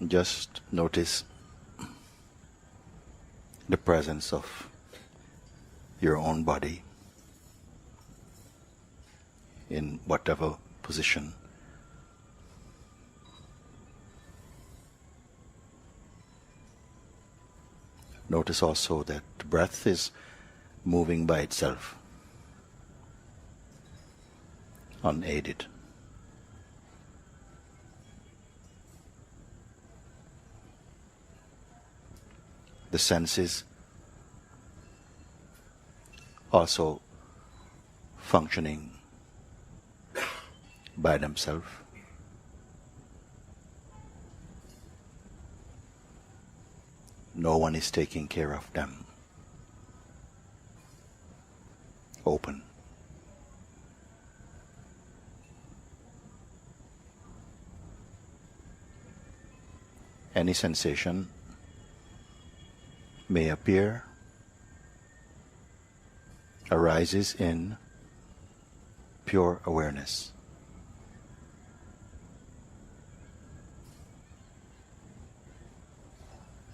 Just notice the presence of your own body in whatever position. Notice also that the breath is moving by itself, unaided. The senses also functioning by themselves. No one is taking care of them. Open. Any sensation may appear, arises in pure awareness.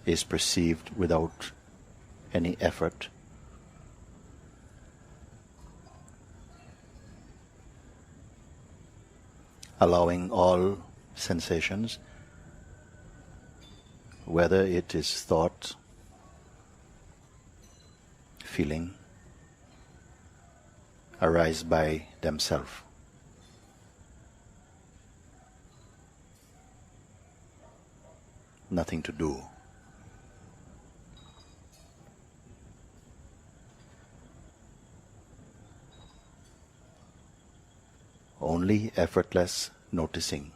Is perceived without any effort. Allowing all sensations, whether it is thought, feeling, arise by themselves. Nothing to do. Only effortless noticing.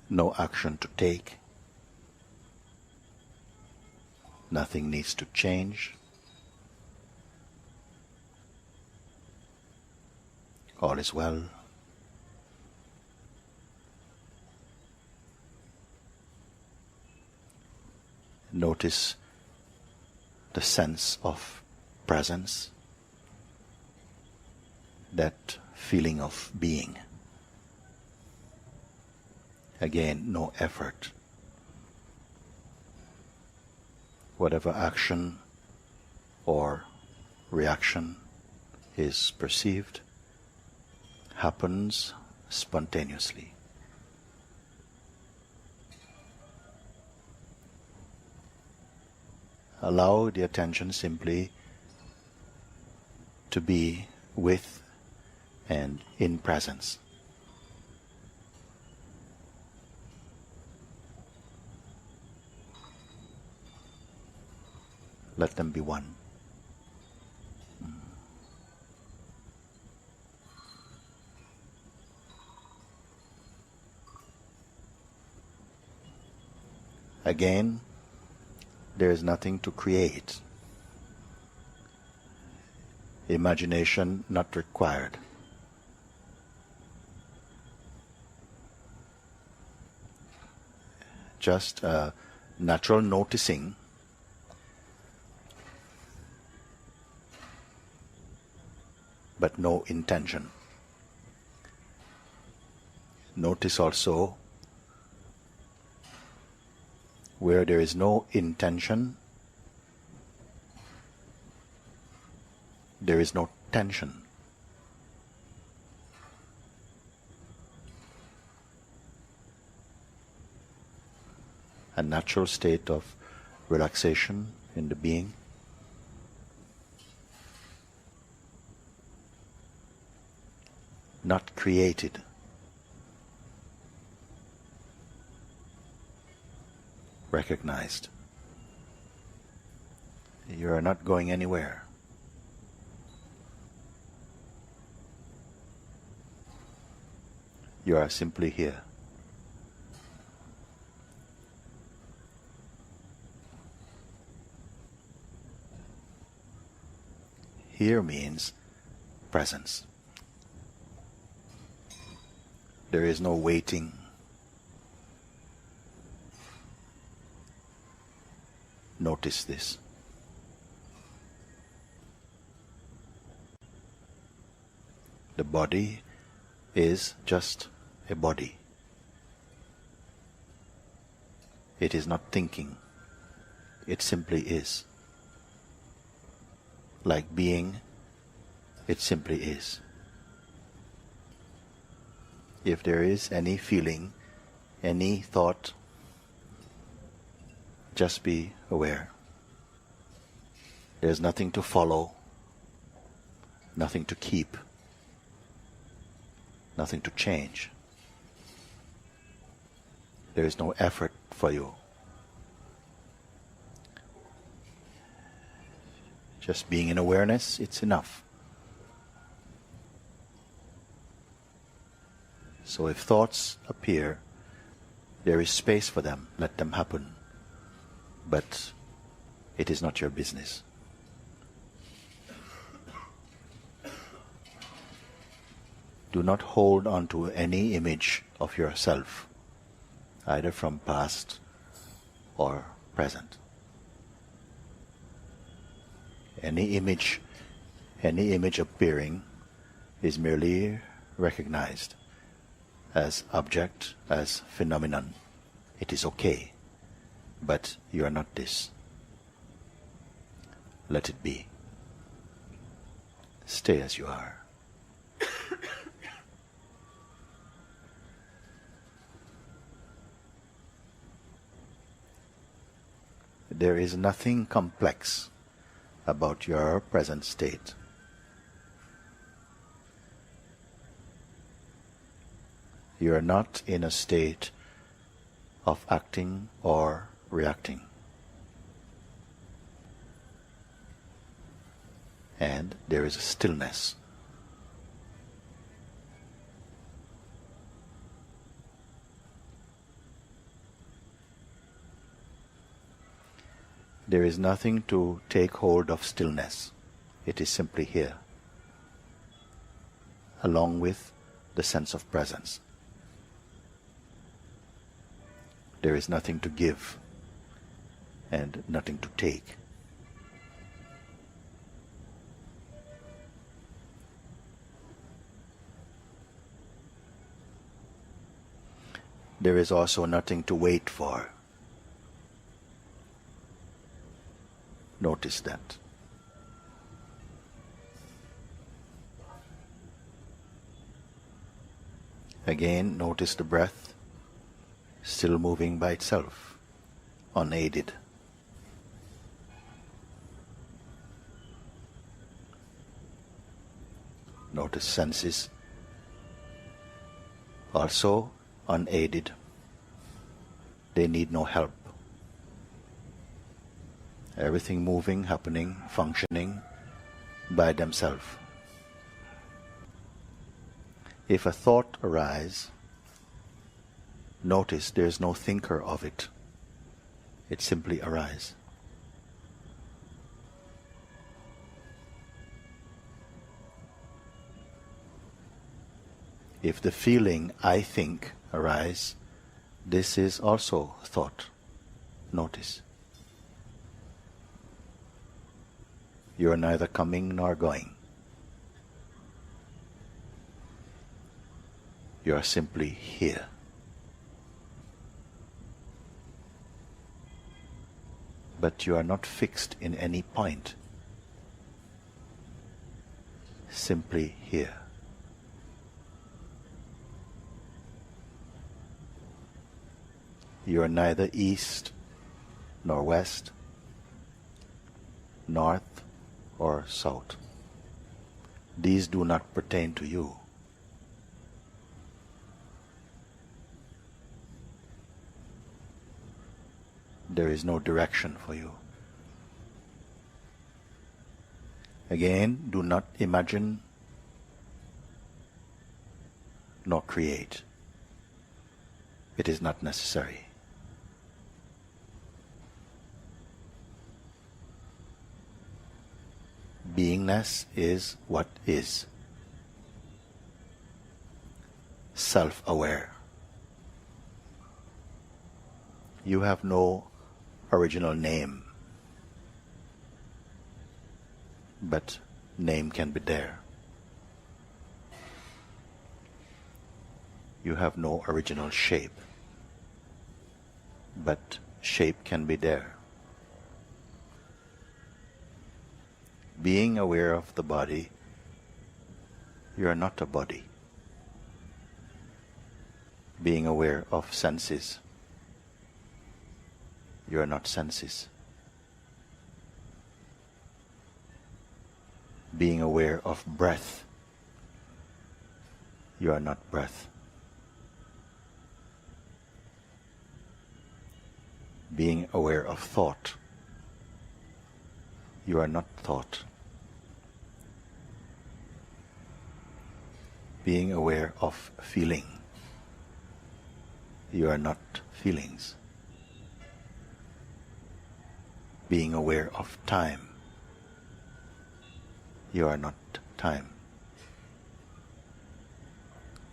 No action to take. Nothing needs to change. All is well. Notice the sense of presence, that feeling of being. Again, no effort. Whatever action or reaction is perceived happens spontaneously. Allow the attention simply to be with and in presence. Let them be one. Again, there is nothing to create. Imagination not required. Just a natural noticing but no intention. Notice also where there is no intention, there is no tension. A natural state of relaxation in the being. Not created. Recognized. You are not going anywhere. You are simply here. Here means presence. There is no waiting. Notice this. The body is just a body. It is not thinking. It simply is. Like being, it simply is. If there is any feeling, any thought, just be aware. There's nothing to follow, nothing to keep, nothing to change. There is no effort for you. Just being in awareness, it's enough. So if thoughts appear, there is space for them, let them happen. But it is not your business. Do not hold on to any image of yourself, either from past or present. Any image appearing is merely recognized as object, as phenomenon. It is okay, but you are not this. Let it be. Stay as you are. There is nothing complex about your present state. You are not in a state of acting or reacting. And there is a stillness. There is nothing to take hold of stillness. It is simply here, along with the sense of presence. There is nothing to give and nothing to take. There is also nothing to wait for. Notice that. Again, notice the breath still moving by itself, unaided. Notice senses, also unaided. They need no help. Everything moving, happening, functioning by themselves. If a thought arises, notice there is no thinker of it. It simply arises. If the feeling I think arises, this is also thought. Notice. You are neither coming nor going. You are simply here. But you are not fixed in any point. Simply here. You are neither east nor west, north or south. These do not pertain to you. There is no direction for you. Again, do not imagine nor create. It is not necessary. Beingness is what is. Self-aware. You have no original name, but name can be there. You have no original shape, but shape can be there. Being aware of the body, you are not a body. Being aware of senses, you are not senses. Being aware of breath, you are not breath. Being aware of thought, you are not thought. Being aware of feeling, you are not feelings. Being aware of time, you are not time.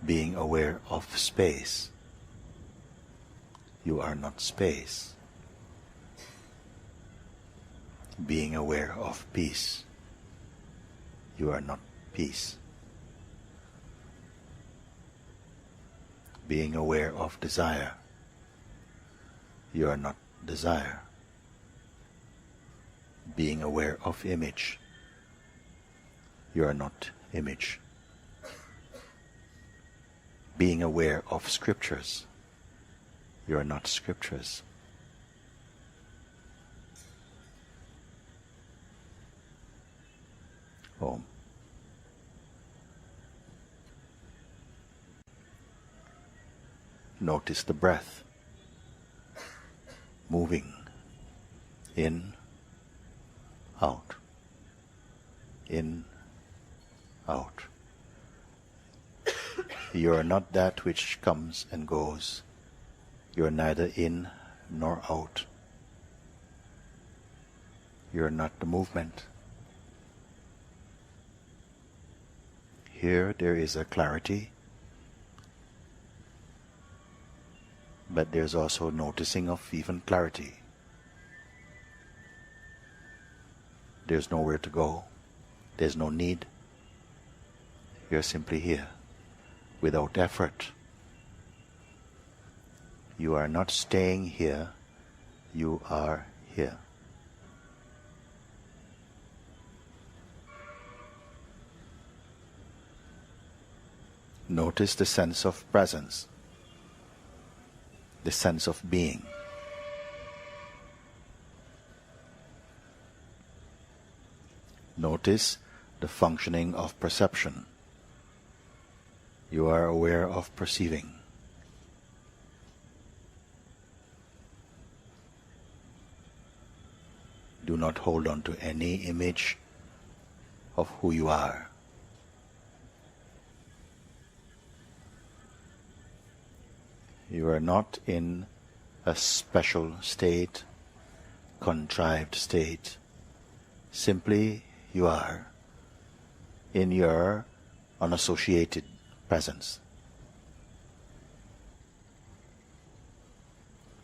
Being aware of space, you are not space. Being aware of peace, you are not peace. Being aware of desire, you are not desire. Being aware of image, you are not image. Being aware of scriptures, you are not scriptures. Om. Notice the breath moving in, out, in, out. You are not that which comes and goes. You are neither in nor out. You are not the movement. Here there is a clarity, but there's also noticing of even clarity. There's nowhere to go. There's no need. You're simply here, without effort. You are not staying here. You are here. Notice the sense of presence, the sense of being. Notice the functioning of perception. You are aware of perceiving. Do not hold on to any image of who you are. You are not in a special state, contrived state. Simply you are in your unassociated presence.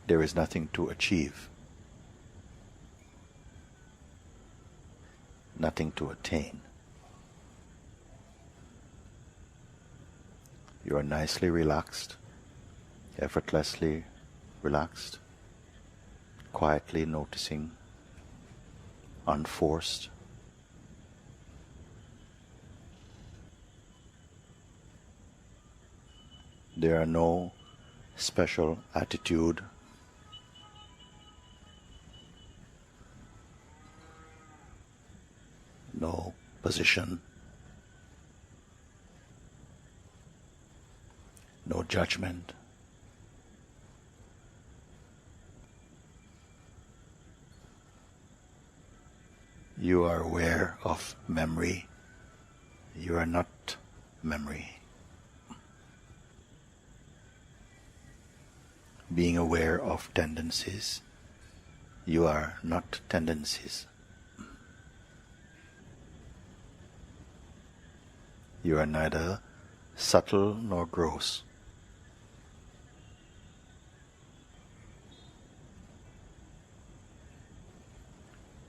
There is nothing to achieve, nothing to attain. You are nicely relaxed, effortlessly relaxed, quietly noticing, unforced. There are no special attitude, no position, no judgment. You are aware of memory. You are not memory. Being aware of tendencies. You are not tendencies. You are neither subtle nor gross.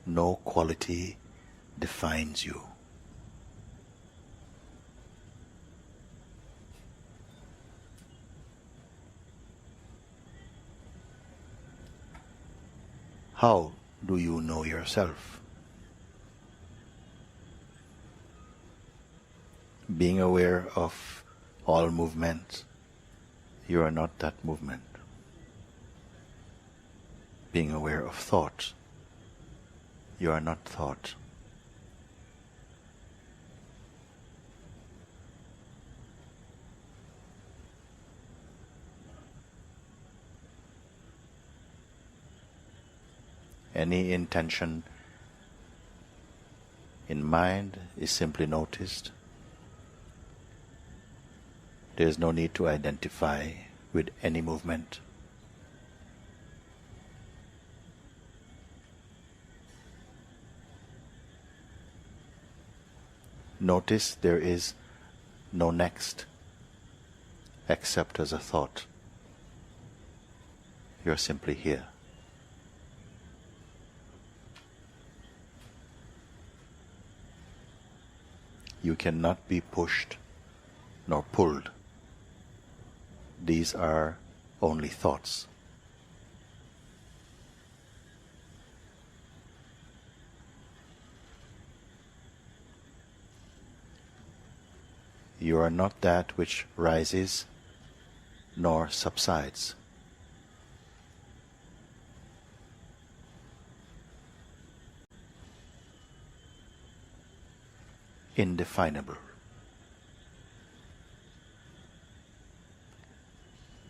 No quality defines you. How do you know yourself? Being aware of all movement, you are not that movement. Being aware of thought, you are not thought. Any intention in mind is simply noticed. There is no need to identify with any movement. Notice there is no next except as a thought. You are simply here. You cannot be pushed nor pulled. These are only thoughts. You are not that which rises nor subsides. Indefinable,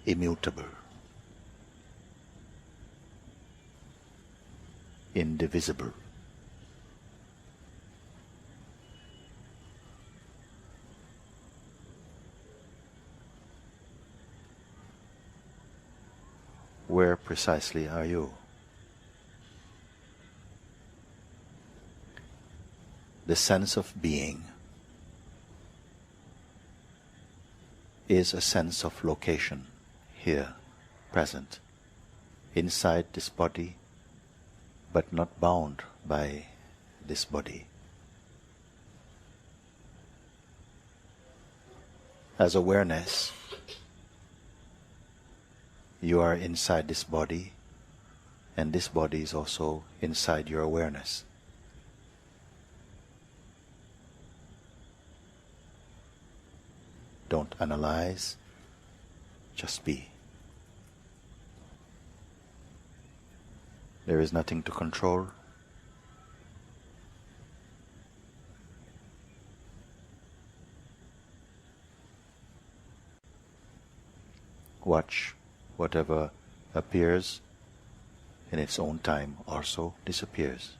immutable, indivisible. Where precisely are you? The sense of being is a sense of location, here, present, inside this body, but not bound by this body. As awareness, you are inside this body, and this body is also inside your awareness. Don't analyze, just be. There is nothing to control. Watch whatever appears in its own time also disappears.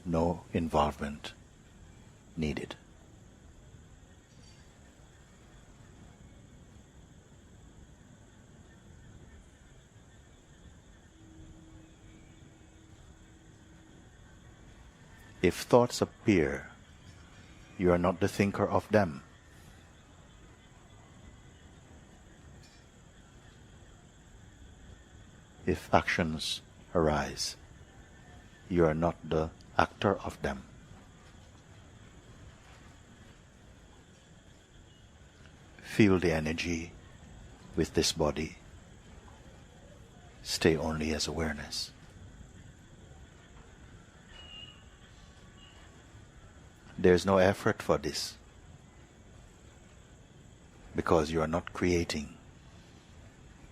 No involvement needed. If thoughts appear, you are not the thinker of them. If actions arise, you are not the actor of them. Feel the energy with this body. Stay only as awareness. There is no effort for this, because you are not creating,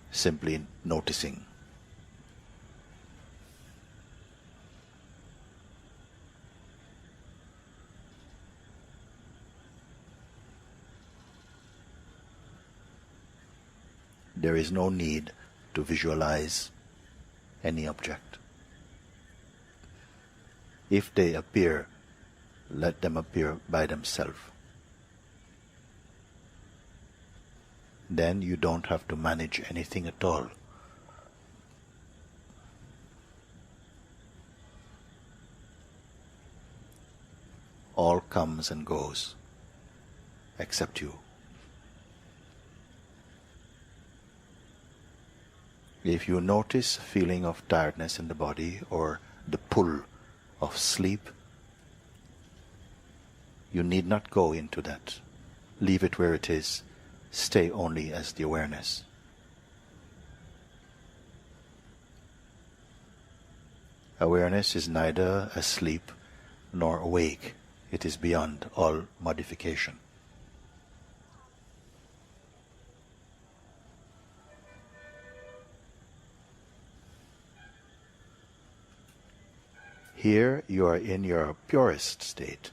simply noticing. There is no need to visualize any object. If they appear, let them appear by themselves. Then you don't have to manage anything at all. All comes and goes, except you. If you notice a feeling of tiredness in the body or the pull of sleep, you need not go into that. Leave it where it is. Stay only as the awareness. Awareness is neither asleep nor awake. It is beyond all modification. Here you are in your purest state,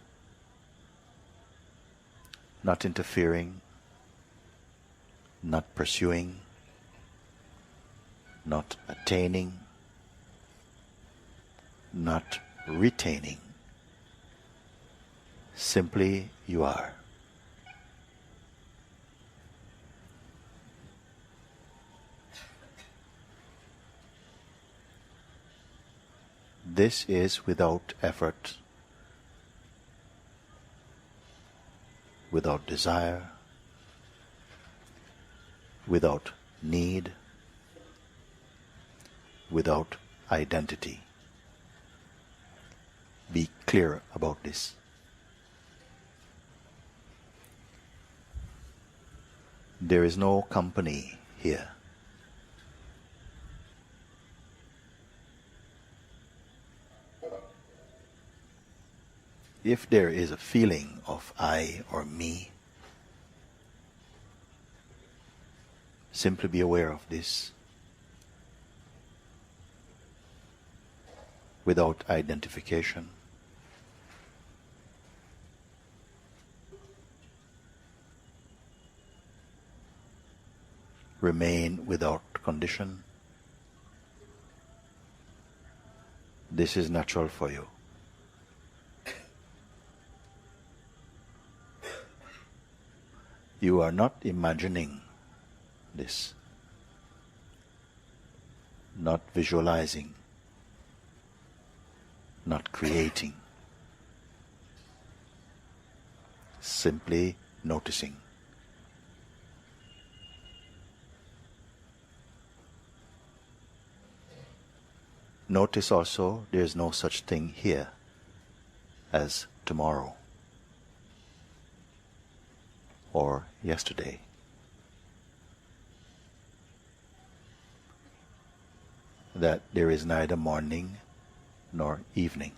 not interfering, not pursuing, not attaining, not retaining. Simply you are. This is without effort, without desire, without need, without identity. Be clear about this. There is no company here. If there is a feeling of I or me, simply be aware of this without identification. Remain without condition. This is natural for you. You are not imagining this, not visualizing, not creating, simply noticing. Notice also there is no such thing here as tomorrow or yesterday. That there is neither morning nor evening.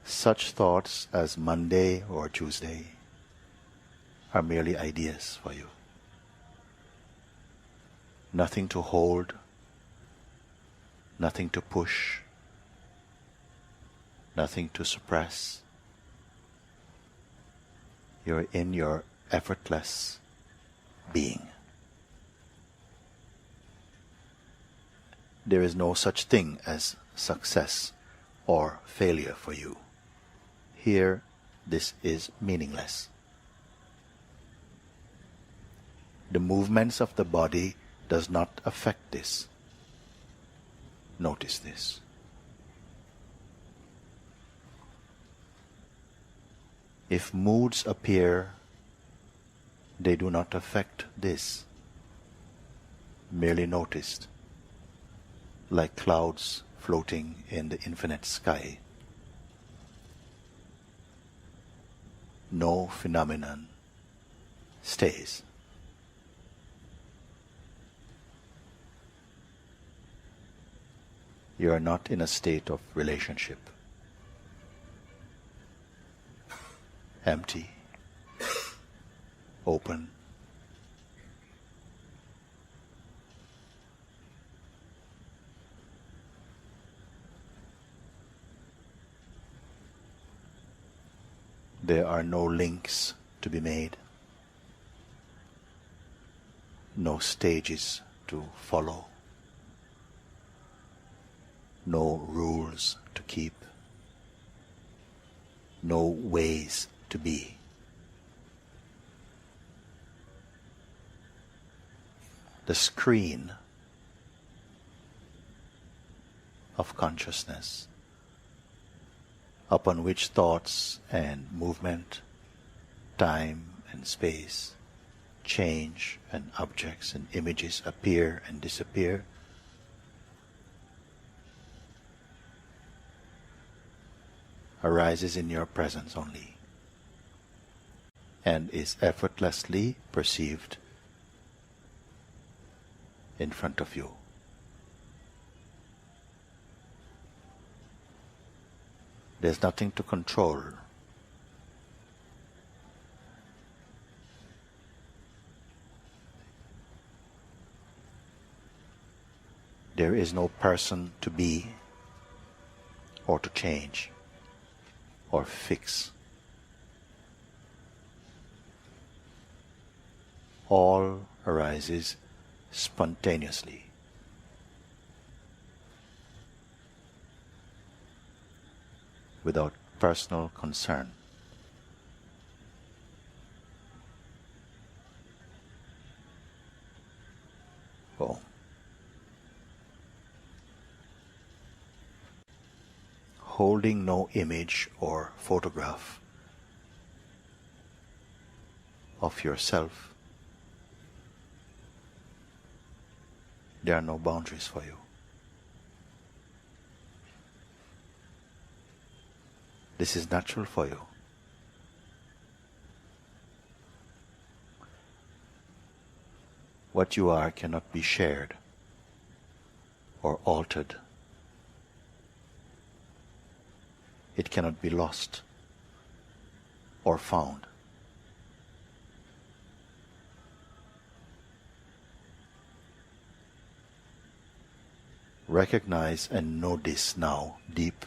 Such thoughts as Monday or Tuesday are merely ideas for you. Nothing to hold, nothing to push, nothing to suppress. You're in your effortless being. There is no such thing as success or failure for you. Here, this is meaningless. The movements of the body does not affect this. Notice this. If moods appear, they do not affect this. Merely noticed, like clouds floating in the infinite sky. No phenomenon stays. You are not in a state of relationship. Empty, open. There are no links to be made, no stages to follow, no rules to keep, no ways to be. The screen of consciousness upon which thoughts and movement, time and space, change and objects and images appear and disappear, arises in your presence only and is effortlessly perceived in front of you. There's nothing to control. There is no person to be or to change or fix. All arises spontaneously. Without personal concern. Oh. Holding no image or photograph of yourself, there are no boundaries for you. This is natural for you. What you are cannot be shared or altered. It cannot be lost or found. Recognize and know this now, deep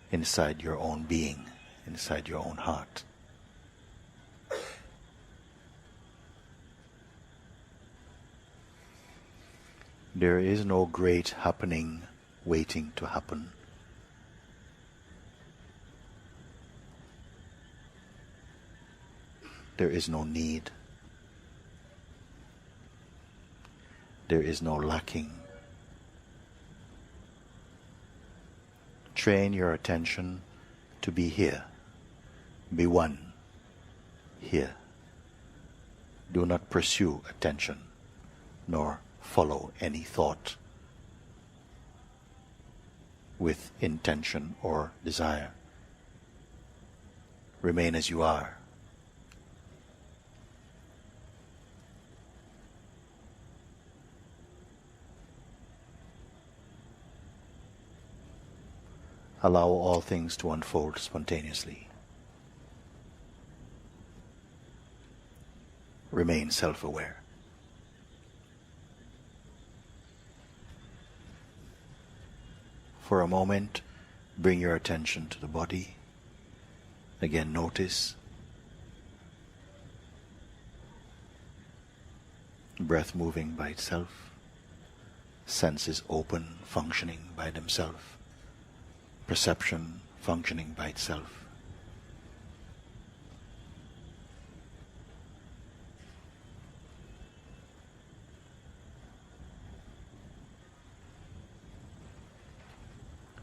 inside your own being, inside your own heart. There is no great happening waiting to happen. There is no need. There is no lacking. Train your attention to be here. Be one here. Do not pursue attention, nor follow any thought with intention or desire. Remain as you are. Allow all things to unfold spontaneously. Remain self-aware. For a moment, bring your attention to the body. Again, notice. Breath moving by itself. Senses open, functioning by themselves. Perception functioning by itself.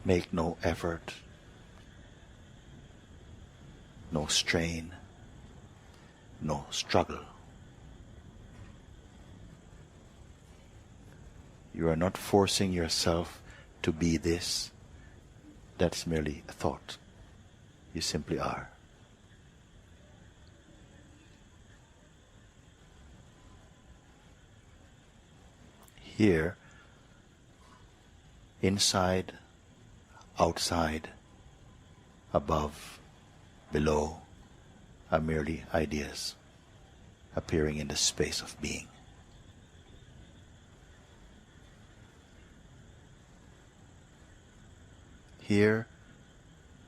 Make no effort, no strain, no struggle. You are not forcing yourself to be this. That's merely a thought. You simply are. Here, inside, outside, above, below, are merely ideas appearing in the space of being. Here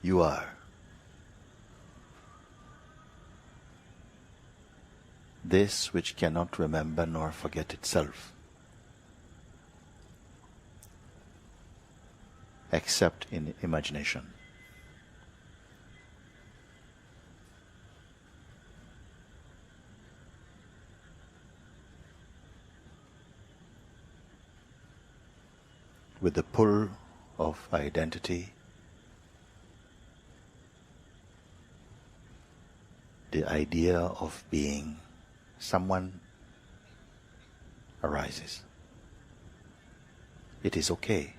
you are. This which cannot remember nor forget itself, except in imagination. With the pull of identity, the idea of being someone arises. It is okay,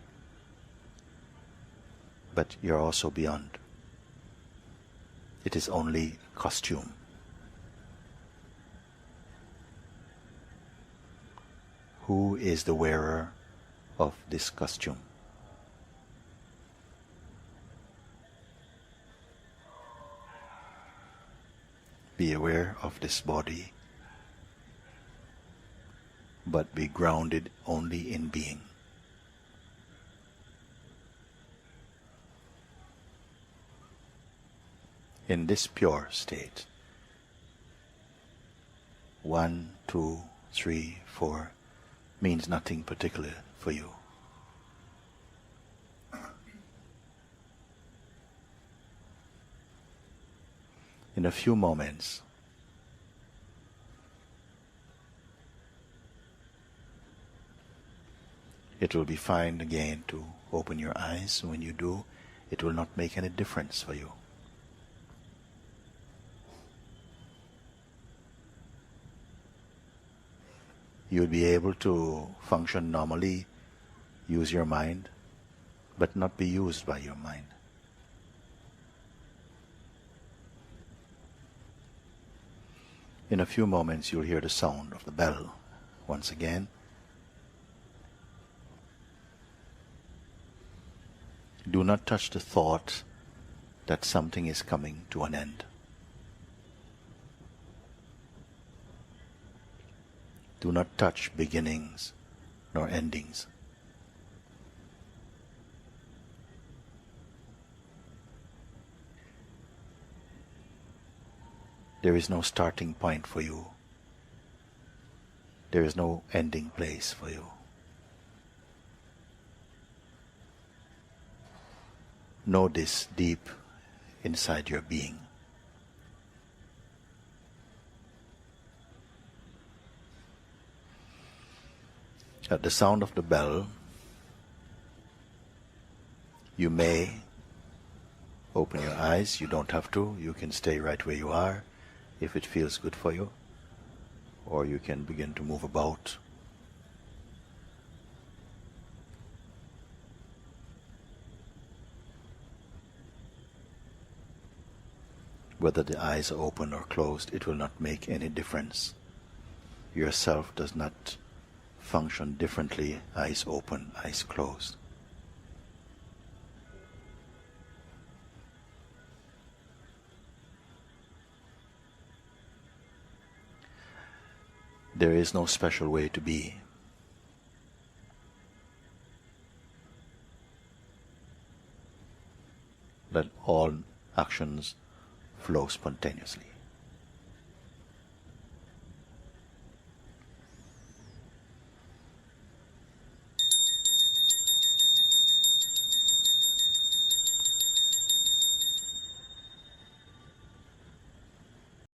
but you're also beyond. It is only costume. Who is the wearer of this costume? Be aware of this body, but be grounded only in being. In this pure state, 1, 2, 3, 4 means nothing particular for you. In a few moments, it will be fine again to open your eyes. When you do, it will not make any difference for you. You will be able to function normally, use your mind, but not be used by your mind. In a few moments you'll hear the sound of the bell once again. Do not touch the thought that something is coming to an end. Do not touch beginnings nor endings. There is no starting point for you. There is no ending place for you. Know this deep inside your being. At the sound of the bell, you may open your eyes. You don't have to. You can stay right where you are if it feels good for you, or you can begin to move about. Whether the eyes are open or closed, it will not make any difference. Yourself does not function differently, eyes open, eyes closed. There is no special way to be. Let all actions flow spontaneously.